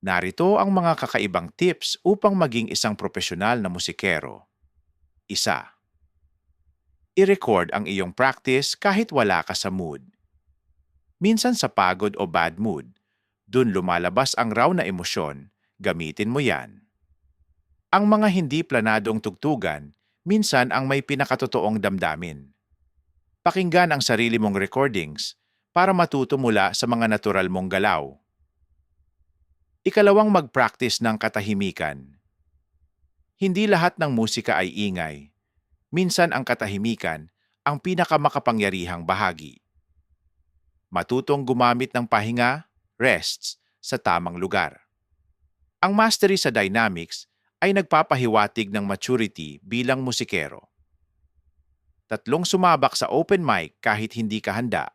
Narito ang mga kakaibang tips upang maging isang profesional na musikero. Isa, i-record ang iyong practice kahit wala ka sa mood. Minsan sa pagod o bad mood, dun lumalabas ang raw na emosyon, gamitin mo yan. Ang mga hindi planadong tugtugan, minsan ang may pinakatotoong damdamin. Pakinggan ang sarili mong recordings para matuto mula sa mga natural mong galaw. Ikalawang mag-practice ng katahimikan. Hindi lahat ng musika ay ingay. Minsan ang katahimikan ang pinakamakapangyarihang bahagi. Matutong gumamit ng pahinga, rests, sa tamang lugar. Ang mastery sa dynamics ay nagpapahiwatig ng maturity bilang musikero. Tatlong sumabak sa open mic kahit hindi ka handa.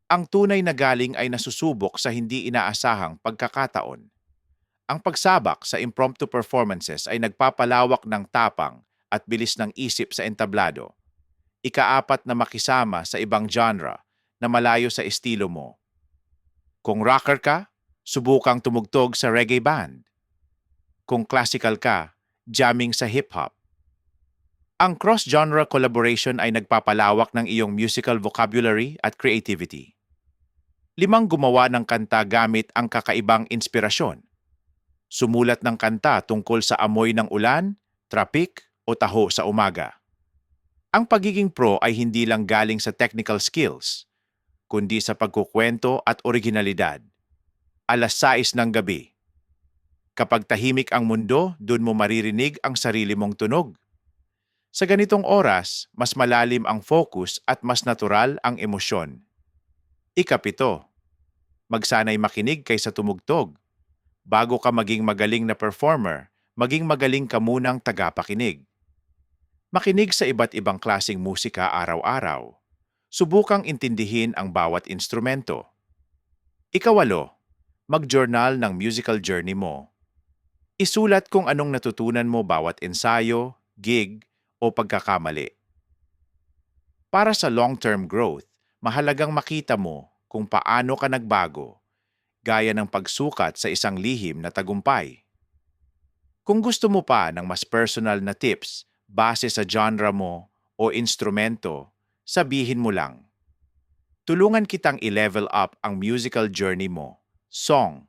Ang tunay na galing ay nasusubok sa hindi inaasahang pagkakataon. Ang pagsabak sa impromptu performances ay nagpapalawak ng tapang at bilis ng isip sa entablado. Ikaapat na makisama sa ibang genre na malayo sa estilo mo. Kung rocker ka, subukang tumugtog sa reggae band. Kung classical ka, jamming sa hip-hop. Ang cross-genre collaboration ay nagpapalawak ng iyong musical vocabulary at creativity. Limang gumawa ng kanta gamit ang kakaibang inspirasyon. Sumulat ng kanta tungkol sa amoy ng ulan, trapik o taho sa umaga. Ang pagiging pro ay hindi lang galing sa technical skills, kundi sa pagkukwento at originalidad. 6:00 ng gabi. Kapag tahimik ang mundo, dun mo maririnig ang sarili mong tunog. Sa ganitong oras, mas malalim ang focus at mas natural ang emosyon. Ikapito, magsanay makinig kaysa tumugtog. Bago ka maging magaling na performer, maging magaling ka munang tagapakinig. Makinig sa iba't ibang klasing musika araw-araw. Subukang intindihin ang bawat instrumento. Ikawalo, mag-journal ng musical journey mo. Isulat kung anong natutunan mo bawat ensayo, gig, o pagkakamali. Para sa long-term growth, mahalagang makita mo kung paano ka nagbago, gaya ng pagsukat sa isang lihim na tagumpay. Kung gusto mo pa ng mas personal na tips base sa genre mo o instrumento, sabihin mo lang. Tulungan kitang i-level up ang musical journey mo, song